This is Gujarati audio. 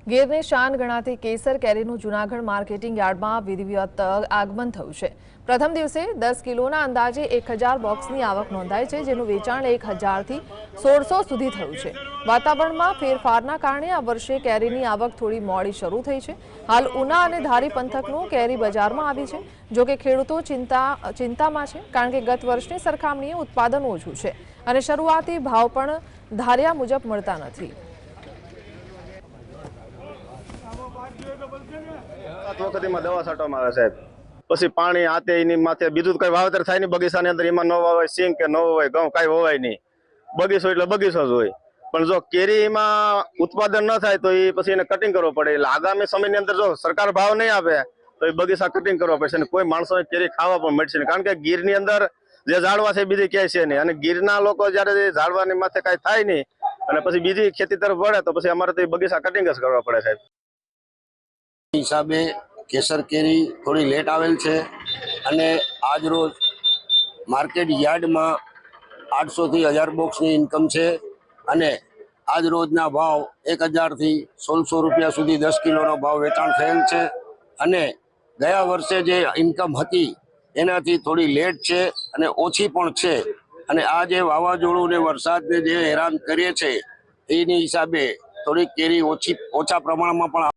ગીરની શાન ગણાતી કેસર કેરીનું જૂનાગઢ માર્કેટિંગ યાર્ડમાં વિધિવત આગમન થયું છે। પ્રથમ દિવસે 10 કિલોના અંદાજે 1000 બોક્સની આવક નોંધાઈ છે, જેનું વેચાણ 1000 થી 1600 સુધી થયું છે। વાતાવરણમાં ફેરફારના કારણે આ વર્ષે કેરીની આવક થોડી મોડી શરૂ થઈ છે। હાલ ઉના અને ધારી પંથકનું કેરી બજારમાં આવી છે। જો કે ખેડૂતો ચિંતામાં છે, કારણ કે ગત વર્ષની સરખામણીએ ઉત્પાદન ઓછું છે અને શરૂઆતી ભાવ પણ ધાર્યા મુજબ મળતા નથી। दवा छांटवामां आवे साहेब, पछी पाणी आते एनी माथे बीजुं कई वावेतर थाय नहीं बगीचानी अंदर एमां न वावे सींग के न वावे घऊं काई होवाय नहीं। बगीचो एटले बगीचो ज होय, पण जो केरीमां उत्पादन न थाय तो ए पछी एने कटिंग करवो पड़े। એટલે આગામી સમયની અંદર જો સરકાર ભાવ નહીં આપે તો એ બગીચા કટિંગ કરવા પડશે અને કોઈ માણસોને કેરી ખાવા પણ મળશે નહીં, કારણ કે ગીરની અંદર જે ઝાડવા છે બીજી ક્યાંય છે નહીં, અને ગીરના લોકો જ્યારે ઝાડવાની માથે કાંઈ થાય નહીં અને પછી બીજી ખેતી તરફ વળે તો પછી અમારે તો એ બગીચા કટિંગ જ કરવા પડે સાહેબ। हिसाबे केसर केरी थोड़ी लेट आवेल छे अने आज रोज मार्केट यार्ड में 800 થી 1000 बॉक्स की इनकम है अने आज रोजना भाव 1000 થી 1600 रुपया सुधी 10 किलो नो भाव वेचाण थयेल छे अने गया वर्षे जे इनकम हती एनाथी थोड़ी लेट छे अने ओछी पण छे अने आ जे वावाजोडुं ने वरसाद ने जे हैरान करे छे एनी हिसाबे थोड़ी केरी ओछा प्रमाण में पण